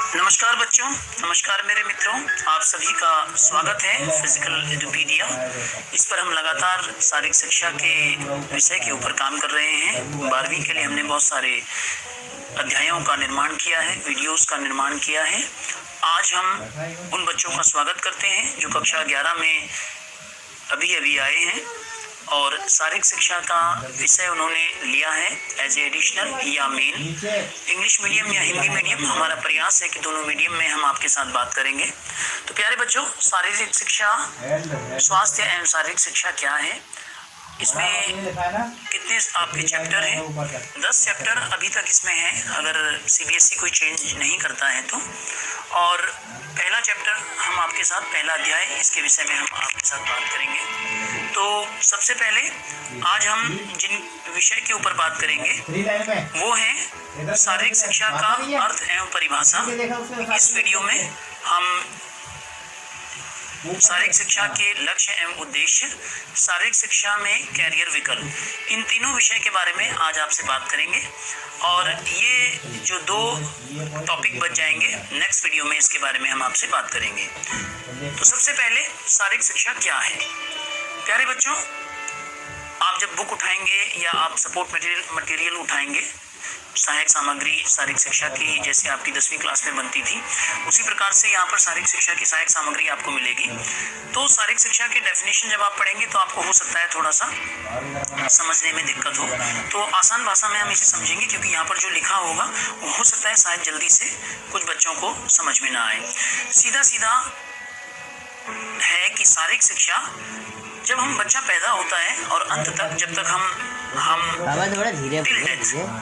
नमस्कार बच्चों, नमस्कार मेरे मित्रों। आप सभी का स्वागत है फिजिकल एडुपीडिया। इस पर हम लगातार शारीरिक शिक्षा के विषय के ऊपर काम कर रहे हैं। 12वीं के लिए हमने बहुत सारे अध्यायों का निर्माण किया है, वीडियोस का निर्माण किया है। आज हम उन बच्चों का स्वागत करते हैं जो कक्षा 11 में अभी आए हैं और शारीरिक शिक्षा का विषय उन्होंने लिया है एज ए एडिशनल या मेन। इंग्लिश मीडियम या हिंदी मीडियम, हमारा प्रयास है कि दोनों मीडियम में हम आपके साथ बात करेंगे। तो प्यारे बच्चों, शारीरिक शिक्षा, स्वास्थ्य एवं शारीरिक शिक्षा क्या है, इसमें कितने आपके चैप्टर हैं? 10 चैप्टर अभी तक इसमें हैं, अगर सीबीएसई कोई चेंज नहीं करता है तो। और पहला चैप्टर हम आपके साथ, पहला अध्याय, इसके विषय में हम आपके साथ बात करेंगे। तो सबसे पहले आज हम जिन विषय के ऊपर बात करेंगे वो है शारीरिक शिक्षा का अर्थ एवं परिभाषा। इस वीडियो में हम शारीरिक शिक्षा के लक्ष्य एवं उद्देश्य, शारीरिक शिक्षा में कैरियर विकल्प, इन तीनों विषय के बारे में आज आपसे बात करेंगे। और ये जो 2 टॉपिक बच जाएंगे, नेक्स्ट वीडियो में इसके बारे में हम आपसे बात करेंगे। तो सबसे पहले शारीरिक शिक्षा क्या है? प्यारे बच्चों, आप जब बुक उठाएंगे या आप सपोर्ट मटेरियल उठाएंगे, सहायक सामग्री शारीरिक शिक्षा की जैसे आपकी 10वीं क्लास में बनती थी, उसी प्रकार से यहाँ पर शारीरिक शिक्षा की सहायक सामग्री आपको मिलेगी। तो शारीरिक शिक्षा की डेफिनेशन जब आप पढ़ेंगे तो आपको हो सकता है थोड़ा सा समझने में दिक्कत हो, तो आसान भाषा में हम इसे समझेंगे, क्योंकि यहाँ पर जो लिखा होगा वो हो सकता है शायद जल्दी से कुछ बच्चों को समझ में ना आए। सीधा सीधा है कि शारीरिक शिक्षा, जब हम बच्चा पैदा होता है और अंत तक, जब तक हम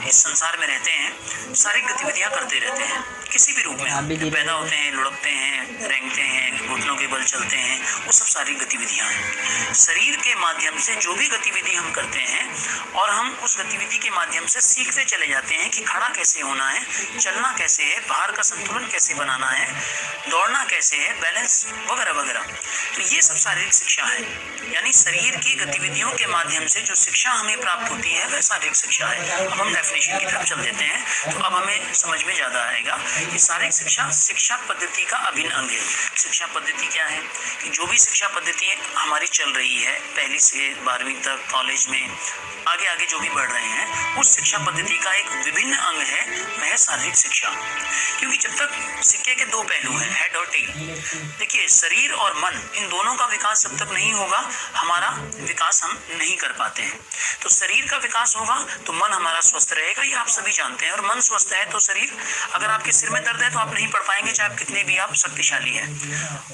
इस संसार में रहते हैं, शारीरिक गतिविधियां करते रहते हैं किसी भी रूप में। पैदा होते हैं, लुढ़कते हैं, रेंगते हैं, घुटनों के बल चलते हैं, वो सब शारीरिक गतिविधियां हैं। शरीर के माध्यम से जो भी गतिविधि हम करते हैं और हम उस गतिविधि के माध्यम से सीखते चले जाते हैं कि खड़ा कैसे होना है, चलना कैसे है, बाहर का संतुलन कैसे बनाना है, दौड़ना कैसे है, बैलेंस वगैरह वगैरह। तो ये सब शारीरिक शिक्षा है, यानी शरीर की गतिविधियों के माध्यम से जो शिक्षा हमें प्राप्त होती है वह शारीरिक शिक्षा है। अब हम डेफिनेशन की तरफ चल देते हैं, तो अब हमें समझ में ज्यादा आएगा कि शारीरिक शिक्षा शिक्षा पद्धति का अभिन्न अंग है। शिक्षा पद्धति क्या है? कि जो भी शिक्षा पद्धति हमारी चल रही है, पहली से 12वीं तक, कॉलेज में आगे आगे जो भी बढ़ रहे हैं, उस शिक्षा पद्धति का एक विभिन्न अंग है वह शारीरिक शिक्षा। क्योंकि जब तक सिक्के के 2 पहलू हैं, हेड और टेल। देखिए, शरीर और मन, इन दोनों का विकास जब तक नहीं होगा, हमारा विकास हम नहीं कर पाते हैं। तो शरीर का विकास होगा तो मन हमारा स्वस्थ रहेगा, ये आप सभी जानते हैं। और मन स्वस्थ है तो शरीर, अगर आपके सिर में दर्द है तो आप नहीं पढ़ पाएंगे, चाहे आप कितने भी आप शक्तिशाली हैं।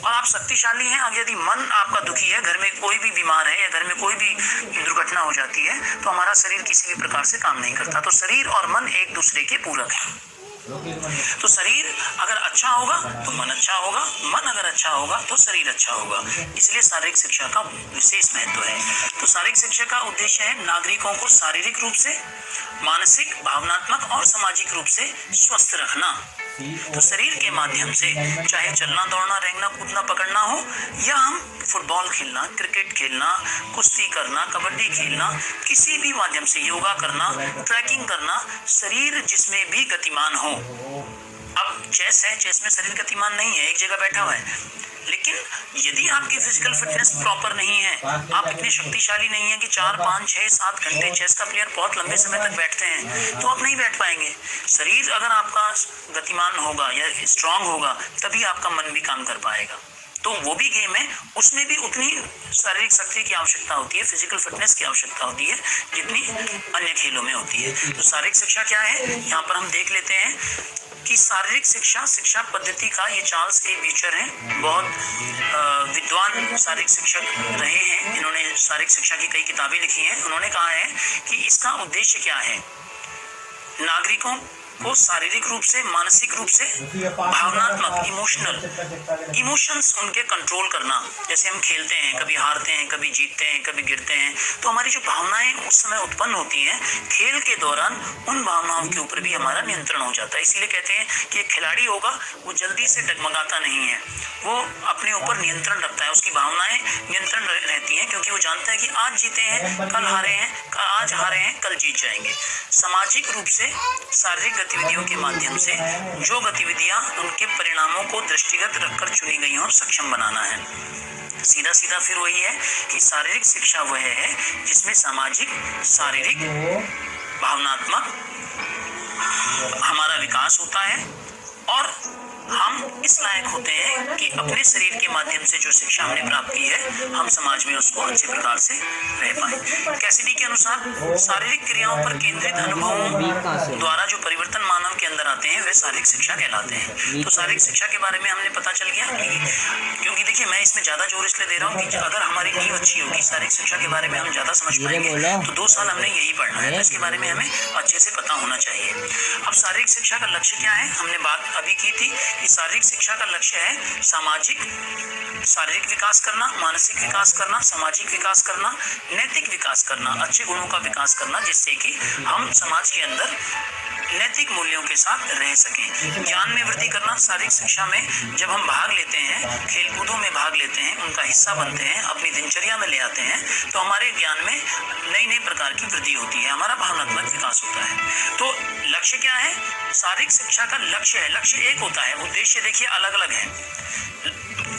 और आप शक्तिशाली हैं, अब यदि मन आपका दुखी है, घर में कोई भी बीमार है या घर में कोई भी दुर्घटना हो जाती है, तो हमारा शरीर किसी भी प्रकार से काम नहीं करता। तो शरीर और मन एक दूसरे के पूरक है। तो शरीर अगर अच्छा होगा तो मन अच्छा होगा, मन अगर अच्छा होगा तो शरीर अच्छा होगा। इसलिए शारीरिक शिक्षा का विशेष महत्व है। तो शारीरिक शिक्षा का उद्देश्य है नागरिकों को शारीरिक रूप से, मानसिक, भावनात्मक और सामाजिक रूप से स्वस्थ रखना। तो शरीर के माध्यम से, चाहे चलना, दौड़ना, रेंगना, कूदना, पकड़ना हो, या हम फुटबॉल खेलना, क्रिकेट खेलना, कुश्ती करना, कबड्डी खेलना, किसी भी माध्यम से योगा करना, ट्रैकिंग करना, शरीर जिसमें भी गतिमान हो। अब चेस है, चेस में शरीर गतिमान नहीं है, एक जगह बैठा हुआ है। लेकिन यदि आपकी फिजिकल फिटनेस प्रॉपर नहीं है, आप इतने शक्तिशाली नहीं है कि 4, 5, 6, 7 घंटे, चेस का प्लेयर बहुत लंबे समय तक बैठते हैं, तो आप नहीं बैठ पाएंगे। शरीर अगर आपका गतिमान होगा या स्ट्रांग होगा, तभी आपका मन भी काम कर पाएगा। तो वो भी गेम है, उसमें भी उतनी शारीरिक शक्ति की आवश्यकता होती है, फिजिकल फिटनेस की आवश्यकता होती है, जितनी अन्य खेलों में होती है। तो शारीरिक शिक्षा क्या है, यहाँ पर हम देख लेते हैं कि शारीरिक शिक्षा शिक्षा पद्धति का, ये चार्ल्स ए ब्यूचर हैं, बहुत विद्वान शारीरिक शिक्षक रहे हैं। इन्होंने शारीरिक शिक्षा की कई किताबें लिखी हैं। उन्होंने कहा है कि इसका उद्देश्य क्या है, नागरिकों को शारीरिक रूप से, मानसिक रूप से, भावनात्मक, इमोशंस उनके कंट्रोल करना। जैसे हम खेलते हैं, कभी हारते हैं, कभी जीतते हैं, कभी गिरते हैं, तो हमारी जो भावनाएं उस समय उत्पन्न होती हैं, खेल के दौरान उन भावनाओं के ऊपर भी हमारा नियंत्रण हो जाता है। इसीलिए कहते हैं कि एक खिलाड़ी होगा वो जल्दी से डगमगाता नहीं है, वो अपने ऊपर नियंत्रण रखता है, उसकी भावनाएं नियंत्रण रहती हैं, क्योंकि वो जानता है कि आज जीते हैं, कल हारे हैं, आज हारे हैं, कल जीत जाएंगे। सामाजिक रूप से शारीरिक गतिविधियों के माध्यम से जो गतिविधियां उनके परिणामों को दृष्टिगत रखकर चुनी गई हों सक्षम बनाना है। सीधा सीधा फिर वही है कि शारीरिक शिक्षा वह है जिसमें सामाजिक, शारीरिक, भावनात्मक हमारा विकास होता है और हम इस लायक होते हैं कि अपने शरीर के माध्यम से जो शिक्षा हमने प्राप्त की है हम समाज में उसको अच्छे प्रकार से रह पाए। कैसिडी के अनुसार शारीरिक क्रियाओं पर केंद्रित अनुभवों द्वारा जो परिवर्तन मानव के अंदर आते हैं वे शारीरिक शिक्षा कहलाते हैं। तो शारीरिक शिक्षा के बारे में हमने पता चल गया क्योंकि देखिए मैं इसमें ज्यादा जोर इसलिए दे रहा हूँ कि अगर हमारी नींव अच्छी होगी, शारीरिक शिक्षा के बारे में हम ज्यादा समझ पाएंगे तो 2 साल हमने यही पढ़ना है, तो इसके बारे में हमें अच्छे से पता होना चाहिए। अब शारीरिक शिक्षा का लक्ष्य क्या है, हमने बात अभी की थी कि शारीरिक शिक्षा का लक्ष्य है शारीरिक विकास करना, मानसिक विकास करना, सामाजिक विकास करना, नैतिक विकास करना, अच्छे गुणों का विकास करना, जिससे कि हम समाज के अंदर नैतिक मूल्यों के साथ रह सकें। ज्ञान में वृद्धि करना, शारीरिक शिक्षा में जब हम भाग लेते हैं, खेलकूदों में भाग लेते हैं, उनका हिस्सा बनते हैं, अपनी दिनचर्या में ले आते हैं तो हमारे ज्ञान में नई नई प्रकार की वृद्धि होती है, हमारा भावनात्मक विकास होता है। तो लक्ष्य क्या है, शारीरिक शिक्षा का लक्ष्य है, लक्ष्य एक होता है, उद्देश्य देखिए अलग अलग है।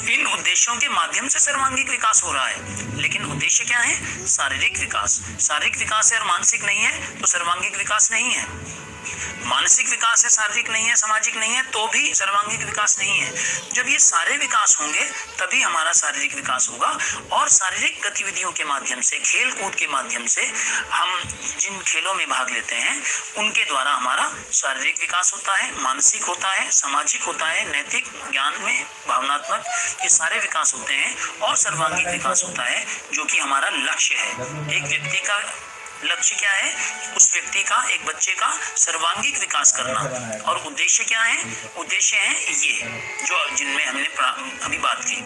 इन उद्देश्यों के माध्यम से सर्वांगीण विकास हो रहा है, लेकिन उद्देश्य क्या है, शारीरिक विकास। शारीरिक विकास है और मानसिक नहीं है तो सर्वांगीण विकास नहीं है। मानसिक विकास है, शारीरिक नहीं है, सामाजिक नहीं है तो भी सर्वांगीण विकास नहीं है। जब ये सारे विकास होंगे तभी हमारा शारीरिक विकास होगा और शारीरिक गतिविधियों के माध्यम से, खेल कूद के माध्यम से हम जिन खेलों में भाग लेते हैं उनके द्वारा हमारा शारीरिक विकास होता है, मानसिक होता है, सामाजिक होता है, नैतिक, ज्ञान में, भावनात्मक, ये सारे विकास होते हैं और सर्वांगीण विकास होता है जो कि हमारा लक्ष्य है। एक व्यक्ति का लक्ष्य क्या है, उस व्यक्ति का, एक बच्चे का सर्वांगीण विकास करना। और उद्देश्य क्या है, उद्देश्य है ये जो जिनमें हमने अभी बात की।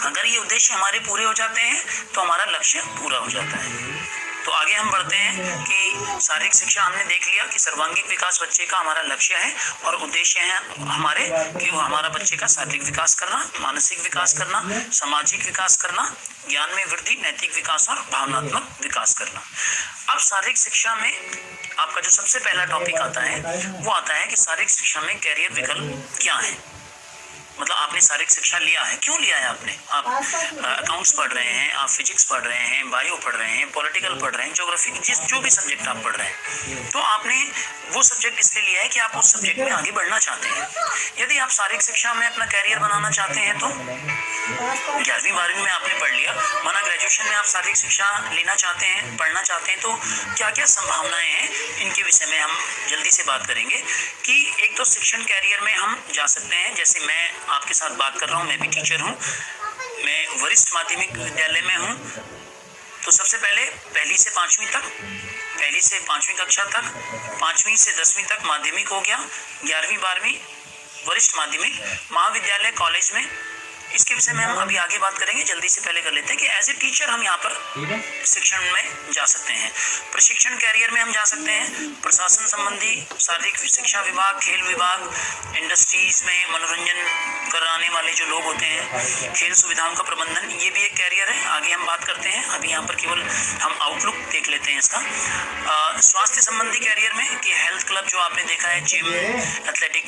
अगर ये उद्देश्य हमारे पूरे हो जाते हैं तो हमारा लक्ष्य पूरा हो जाता है। तो आगे हम बढ़ते हैं कि शारीरिक शिक्षा हमने देख लिया कि सर्वांगीण विकास बच्चे का हमारा लक्ष्य है और उद्देश्य है हमारे कि वो हमारा बच्चे का शारीरिक विकास करना, मानसिक विकास करना, सामाजिक विकास करना, ज्ञान में वृद्धि, नैतिक विकास और भावनात्मक विकास करना। अब शारीरिक शिक्षा में आपका जो सबसे पहला टॉपिक आता है वो आता है कि शारीरिक शिक्षा में कैरियर विकल्प क्या है। मतलब आपने शारीरिक शिक्षा लिया है, क्यों लिया है आपने? आप अकाउंट्स पढ़ रहे हैं, आप फिजिक्स पढ़ रहे हैं, बायो पढ़ रहे हैं, पॉलिटिकल पढ़ रहे हैं, ज्योग्राफी, जो भी सब्जेक्ट आप पढ़ रहे हैं तो आपने वो सब्जेक्ट इसलिए लिया है कि आप उस सब्जेक्ट में आगे बढ़ना चाहते हैं। यदि आप शारीरिक शिक्षा में अपना कैरियर बनाना चाहते हैं तो 11वीं 12वीं में आपने पढ़ लिया, माना ग्रेजुएशन में आप शारीरिक शिक्षा लेना चाहते हैं, पढ़ना चाहते हैं तो क्या क्या संभावनाएं हैं, इनके विषय में हम जल्दी से बात करेंगे। कि एक तो शिक्षण कैरियर में हम जा सकते हैं, जैसे मैं आपके साथ बात कर रहा हूँ, मैं भी टीचर हूँ, मैं वरिष्ठ माध्यमिक विद्यालय में हूँ। तो सबसे पहले पहली से पांचवी कक्षा तक, 5वीं से 10वीं तक माध्यमिक हो गया, 11वीं 12वीं वरिष्ठ माध्यमिक, महाविद्यालय, कॉलेज में, इसके विषय में हम अभी आगे बात करेंगे। जल्दी से पहले कर लेते हैं कि एज ए टीचर हम यहाँ पर शिक्षण में जा सकते हैं। प्रशिक्षण कैरियर में हम जा सकते हैं, प्रशासन संबंधी, शारीरिक शिक्षा विभाग, खेल विभाग, इंडस्ट्रीज में मनोरंजन कराने वाले जो लोग होते हैं, खेल सुविधाओं का प्रबंधन, ये भी एक कैरियर है, आगे हम बात करते हैं। अभी यहाँ पर केवल हम आउटलुक देख लेते हैं इसका। स्वास्थ्य संबंधी कैरियर में कि हेल्थ क्लब जो आपने देखा है, जिम, एथलेटिक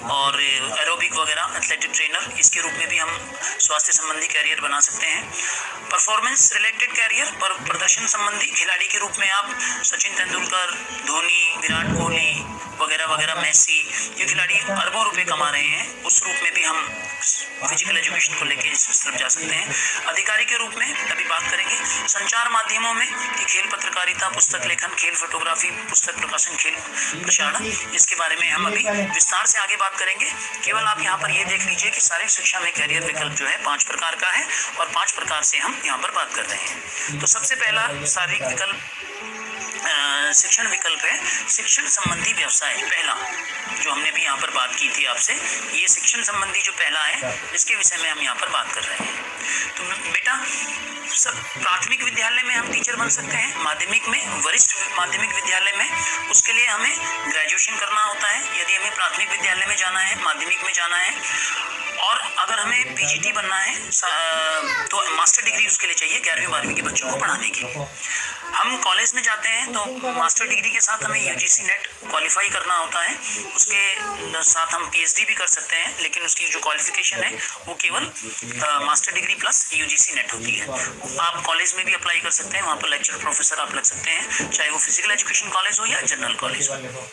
और एरोबिक वगैरह, एथलेटिक ट्रेनर, इसके रूप में भी हम स्वास्थ्य संबंधी कैरियर बना सकते हैं। परफॉर्मेंस रिलेटेड कैरियर, पर प्रदर्शन संबंधी, खिलाड़ी के रूप में आप सचिन तेंदुलकर, धोनी, विराट कोहली वगैरह वगैरह, मेसी, ये खिलाड़ी अरबों रुपए कमा रहे हैं, उस रूप में भी हम फिजिकल एजुकेशन को लेकर इस तरफ जा सकते हैं। अधिकारी के रूप में अभी बात करेंगे। संचार माध्यमों में कि खेल पत्रकारिता, पुस्तक लेखन, खेल फोटोग्राफी, पुस्तक प्रकाशन, खेल प्रसारण, इसके बारे में हम अभी विस्तार से आगे बात करेंगे। केवल आप यहाँ पर ये देख लीजिए कि शारीरिक शिक्षा में कैरियर विकल्प जो है 5 प्रकार का है और 5 प्रकार से हम यहाँ पर बात कर रहे हैं। तो सबसे पहला शारीरिक विकल्प शिक्षण विकल्प है शिक्षण संबंधी व्यवसाय। पहला जो हमने भी यहाँ पर बात की थी आपसे, ये शिक्षण संबंधी जो पहला है इसके विषय में हम यहाँ पर बात कर रहे हैं। तो बेटा, सब प्राथमिक विद्यालय में हम टीचर बन सकते हैं, माध्यमिक में, वरिष्ठ माध्यमिक विद्यालय में, उसके लिए हमें ग्रेजुएशन करना होता है। यदि हमें प्राथमिक विद्यालय में जाना है, माध्यमिक में जाना है, और अगर हमें पीजीटी बनना है तो मास्टर डिग्री उसके लिए चाहिए 11वीं 12वीं के बच्चों को पढ़ाने की। हम कॉलेज में जाते हैं तो मास्टर डिग्री के साथ हमें यूजीसी नेट क्वालिफाई करना होता है, उसके साथ हम पीएचडी भी कर सकते हैं, लेकिन उसकी जो क्वालिफिकेशन है वो केवल master degree plus UGC net होती है। आप कॉलेज में भी अप्लाई कर सकते हैं, वहाँ पर लेक्चर प्रोफेसर आप लग सकते हैं, चाहे वो फिजिकल एजुकेशन कॉलेज हो या जनरल कॉलेज हो।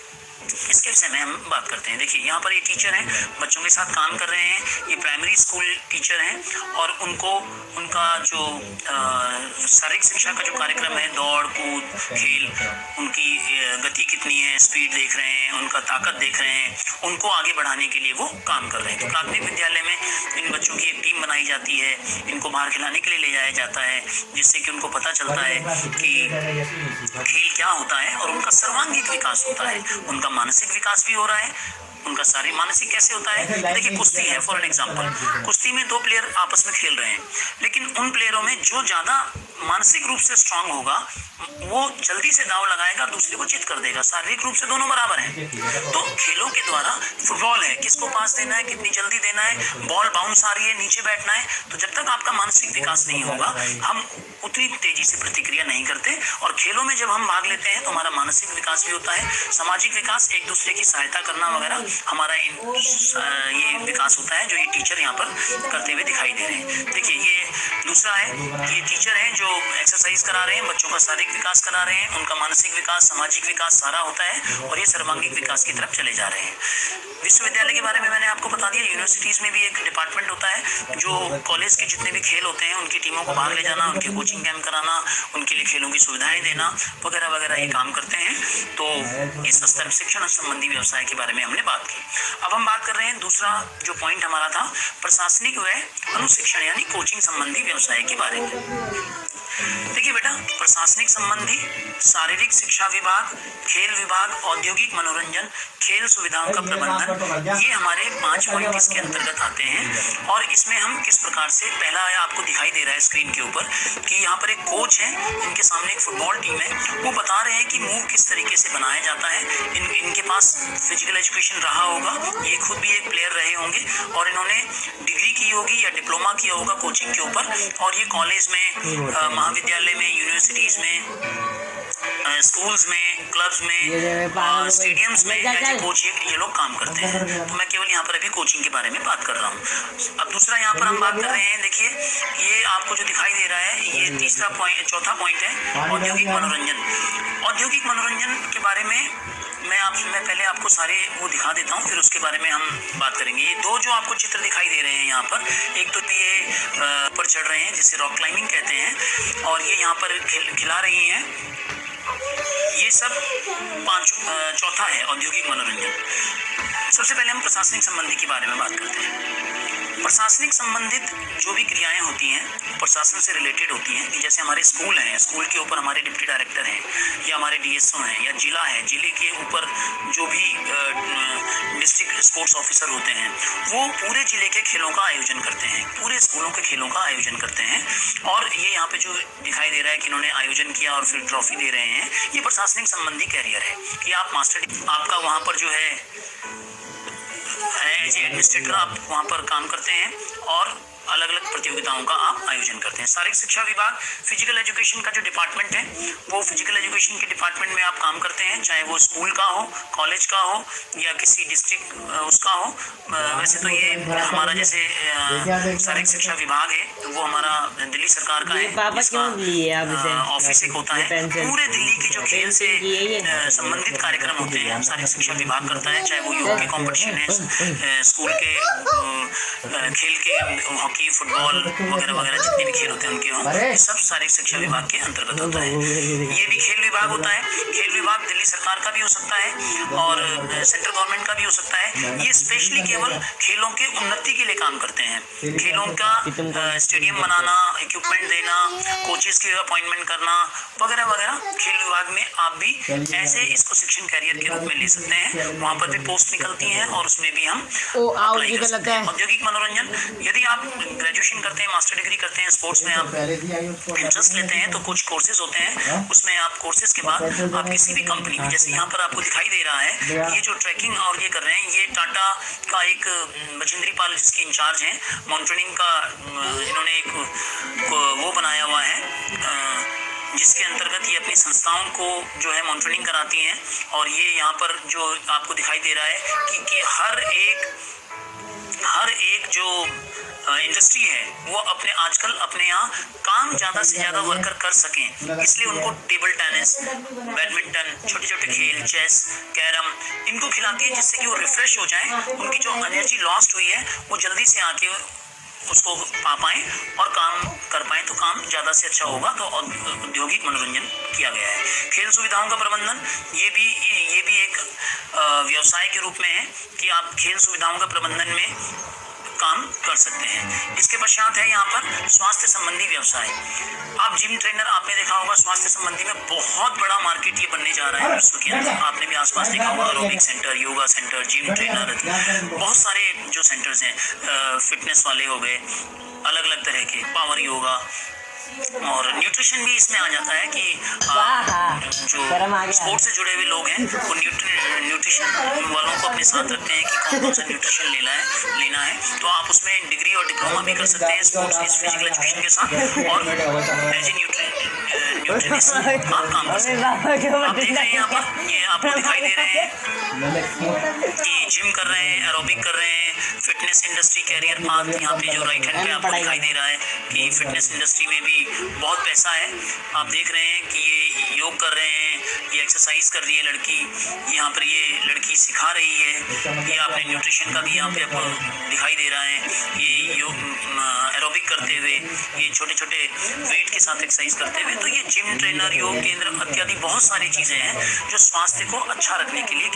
इसके विषय में हम बात करते हैं। देखिए यहाँ पर ये टीचर हैं, बच्चों के साथ काम कर रहे हैं, ये प्राइमरी स्कूल टीचर हैं और उनको उनका जो शारीरिक शिक्षा का जो कार्यक्रम है, दौड़ कूद खेल, उनकी गति कितनी है, स्पीड देख रहे हैं, उनका ताकत देख रहे हैं, उनको आगे बढ़ाने के लिए वो काम कर रहे हैं। तो प्राथमिक विद्यालय में इन बच्चों की एक टीम बनाई जाती है, इनको बाहर खिलाने के लिए ले जाया जाता है, जिससे कि उनको पता चलता है कि खेल क्या होता है और उनका सर्वांगीण विकास होता है, उनका मानसिक विकास भी हो रहा है। उनका सारी मानसिक कैसे होता है, देखिए कुश्ती है फॉर एन एग्जांपल, कुश्ती में दो प्लेयर आपस में खेल रहे हैं, लेकिन उन प्लेयरों में जो ज्यादा मानसिक रूप से स्ट्रांग होगा वो जल्दी से दांव लगाएगा, दूसरे को चित कर देगा। शारीरिक रूप से दोनों बराबर हैं। तो खेलों के द्वारा फुटबॉल है, किसको पास देना है, कितनी जल्दी देना है, बॉल बाउंस आ रही है, नीचे बैठना है, तो जब तक आपका मानसिक विकास नहीं होगा हम उतनी तेजी से प्रतिक्रिया नहीं करते। और खेलों में जब हम भाग लेते हैं तो हमारा मानसिक विकास भी होता है, सामाजिक विकास, एक दूसरे की सहायता करना वगैरह हमारा ये विकास होता है, जो ये टीचर यहाँ पर करते हुए दिखाई दे रहे हैं। देखिए ये दूसरा है, ये टीचर है जो एक्सरसाइज करा रहे हैं, बच्चों का शारीरिक विकास करा रहे हैं, उनका मानसिक विकास, सामाजिक विकास सारा होता है और ये सर्वांगीण विकास की तरफ चले जा रहे हैं। विश्वविद्यालय के बारे में मैंने आपको बता दिया। यूनिवर्सिटीज में भी एक डिपार्टमेंट होता है जो कॉलेज के जितने भी खेल होते हैं उनकी टीमों को बाहर ले जाना, उनके कोचिंग कैंप कराना, उनके लिए खेलों की सुविधाएं देना वगैरह वगैरह ये काम करते हैं। तो इस स्तर शिक्षण संबंधी व्यवसाय के बारे में हमने बात की। अब हम बात कर रहे हैं दूसरा जो पॉइंट हमारा था, प्रशासनिक व अनुशिक्षण यानी कोचिंग संबंधी व्यवसाय के बारे में। देखिए बेटा, प्रशासनिक संबंधी, शारीरिक शिक्षा विभाग, खेल विभाग, औद्योगिक मनोरंजन, खेल सुविधाओं का प्रबंधन, ये हमारे 5 पॉइंट इसके अंतर्गत आते हैं। और इसमें हम किस प्रकार से, पहला आपको दिखाई दे रहा है स्क्रीन के ऊपर कि यहाँ पर एक कोच है, इनके सामने एक फुटबॉल टीम है, वो बता रहे हैं कि मूव किस तरीके से बनाया जाता है। इनके पास फिजिकल एजुकेशन रहा होगा, ये खुद भी एक प्लेयर रहे होंगे और इन्होंने डिग्री की होगी या डिप्लोमा किया होगा कोचिंग के ऊपर, और ये कॉलेज में, महाविद्यालय में, यूनिवर्सिटीज में, स्कूल्स में, क्लब्स में, स्टेडियम्स में कोच ये लोग काम करते हैं। तो मैं केवल यहाँ पर अभी कोचिंग के बारे में बात कर रहा हूँ। अब दूसरा यहाँ पर हम बात कर रहे हैं, देखिए ये आपको जो दिखाई दे रहा है, ये तीसरा पॉइंट, चौथा पॉइंट है औद्योगिक मनोरंजन। औद्योगिक मनोरंजन के बारे में मैं पहले आपको सारे वो दिखा देता हूँ, फिर उसके बारे में हम बात करेंगे। ये दो जो आपको चित्र दिखाई दे रहे हैं यहाँ पर, एक तो ये ऊपर चढ़ रहे हैं जिसे रॉक क्लाइंबिंग कहते हैं, और ये यहाँ पर खिला रही हैं, ये सब चौथा है औद्योगिक मनोरंजन। सबसे पहले हम प्रशासनिक संबंधी के बारे में बात करते हैं। प्रशासनिक संबंधित जो भी क्रियाएं होती हैं प्रशासन से रिलेटेड होती हैं, कि जैसे हमारे स्कूल हैं, स्कूल के ऊपर हमारे डिप्टी डायरेक्टर हैं या हमारे डीएसओ हैं, या जिला है, जिले के ऊपर जो भी डिस्ट्रिक्ट स्पोर्ट्स ऑफिसर होते हैं वो पूरे जिले के खेलों का आयोजन करते हैं, पूरे स्कूलों के खेलों का आयोजन करते हैं। और ये यहाँ पे जो दिखाई दे रहा है कि इन्होंने आयोजन किया और फिर ट्रॉफी दे रहे हैं, ये प्रशासनिक संबंधी कैरियर है कि आप आपका वहाँ पर जो है एज एडमिनिस्ट्रेटर आप वहाँ पर काम करते हैं और अलग अलग प्रतियोगिताओं का आप आयोजन करते हैं। शारीरिक शिक्षा विभाग, फिजिकल एजुकेशन का जो डिपार्टमेंट है वो फिजिकल एजुकेशन के डिपार्टमेंट में आप काम करते हैं, चाहे वो स्कूल का हो, कॉलेज का हो या किसी डिस्ट्रिक्ट उसका हो। वैसे तो ये हमारा जैसे शारीरिक शिक्षा विभाग है तो वो हमारा दिल्ली सरकार का है, जिसका ऑफिस एक होता है। पूरे दिल्ली के जो खेल से संबंधित कार्यक्रम होते हैं शारीरिक शिक्षा विभाग करता है, चाहे वो योग के कॉम्पिटिशन है, स्कूल के खेल के हॉकी, फुटबॉल वगैरह वगैरह जितने भी खेल होते हैं उनके हों, सब शारीरिक शिक्षा विभाग के अंतर्गत होता है। ये भी खेल विभाग होता है। खेल विभाग दिल्ली सरकार का भी हो सकता है और सेंट्रल गवर्नमेंट का भी हो सकता है। ये स्पेशली केवल खेलों के उन्नति के लिए काम करते हैं, खेलों का स्टेडियम बनाना, इक्विपमेंट देना, कोचेस की अपॉइंटमेंट करना वगैरह वगैरह। खेल विभाग में आप भी ऐसे इसको शिक्षण कैरियर के रूप में ले सकते हैं, वहाँ पर भी पोस्ट निकलती हैं और उसमें भी हम अप्लाई कर सकते हैं। औद्योगिक मनोरंजन, यदि आप ग्रेजुएशन करते हैं, मास्टर डिग्री करते हैं, स्पोर्ट्स में आप इंटरेस्ट लेते हैं तो कुछ कोर्सेज होते हैं, उसमें आप कोर्सेज के बाद आप किसी भी कंपनी में, जैसे यहाँ पर आपको दिखाई दे रहा है ये जो ट्रैकिंग और ये कर रहे हैं, ये टाटा का एक बचिंद्री पाल जिसके इंचार्ज हैं मॉनिटरिंग का, इन्होंने एक वो बनाया हुआ है जिसके अंतर्गत ये अपनी संस्थाओं को जो है मॉनिटरिंग कराती हैं। और ये यहाँ पर जो आपको दिखाई दे रहा है कि हर एक जो इंडस्ट्री है वो आजकल अपने यहाँ काम ज़्यादा से ज़्यादा वर्कर कर सकें, इसलिए उनको टेबल टेनिस, बैडमिंटन, छोटे छोटे खेल, चेस, कैरम इनको खिलाती है, जिससे कि वो रिफ्रेश हो जाएं, उनकी जो एनर्जी लॉस्ट हुई है वो जल्दी से आके उसको पा पाएँ और काम कर पाएँ, तो काम ज़्यादा से अच्छा होगा। तो औद्योगिक मनोरंजन किया गया है। खेल सुविधाओं का प्रबंधन ये भी एक व्यवसाय के रूप में है कि आप खेल सुविधाओं का प्रबंधन में काम कर सकते हैं। इसके पश्चात है यहाँ पर स्वास्थ्य संबंधी व्यवसाय। आप जिम ट्रेनर, आपने देखा होगा स्वास्थ्य संबंधी में बहुत बड़ा मार्केट ये बनने जा रहा है विश्व के अंदर। आपने भी आसपास देखा होगा aerobic centre, yoga centre, gym trainer, बहुत सारे जो सेंटर्स हैं, फिटनेस वाले हो गए, अलग अलग तरह के, पावर योगा, और न्यूट्रिशन भी इसमें आ जाता है कि जो स्पोर्ट्स से जुड़े हुए लोग हैं वो न्यूट्रिशन वालों को अपने साथ रखते हैं कि कौन कौन सा न्यूट्रिशन लेना है। तो आप उसमें डिग्री और डिप्लोमा भी कर सकते हैं स्पोर्ट्स फिजिकल एजुकेशन के साथ, और एज ए न्यूट्रिशनिस्ट आप काम कर सकते हैं। आप देख रहे हैं यहाँ पर, ये आपको दिखाई दे रहे हैं कि जिम कर रहे हैं, एरोबिक कर रहे हैं, फिटनेस इंडस्ट्री कैरियर पाथ यहाँ पे जो राइट हैंड पे आपको दिखाई दे रहा है कि फिटनेस इंडस्ट्री में भी बहुत पैसा है। आप देख रहे हैं कि ये योग कर रहे हैं, ये एक्सरसाइज कर रही है लड़की, यहाँ पर ये लड़की सिखा रही है। ये आपने न्यूट्रिशन का भी यहाँ पे आपको दिखाई दे रहा है, ये योग एरोबिक करते हुए, ये छोटे छोटे वेट के साथ एक्सरसाइज करते हुए। तो ये जिम ट्रेनर, योग केंद्र इत्यादि बहुत सारी चीज़ें हैं जो स्वास्थ्य को अच्छा रखने के लिए,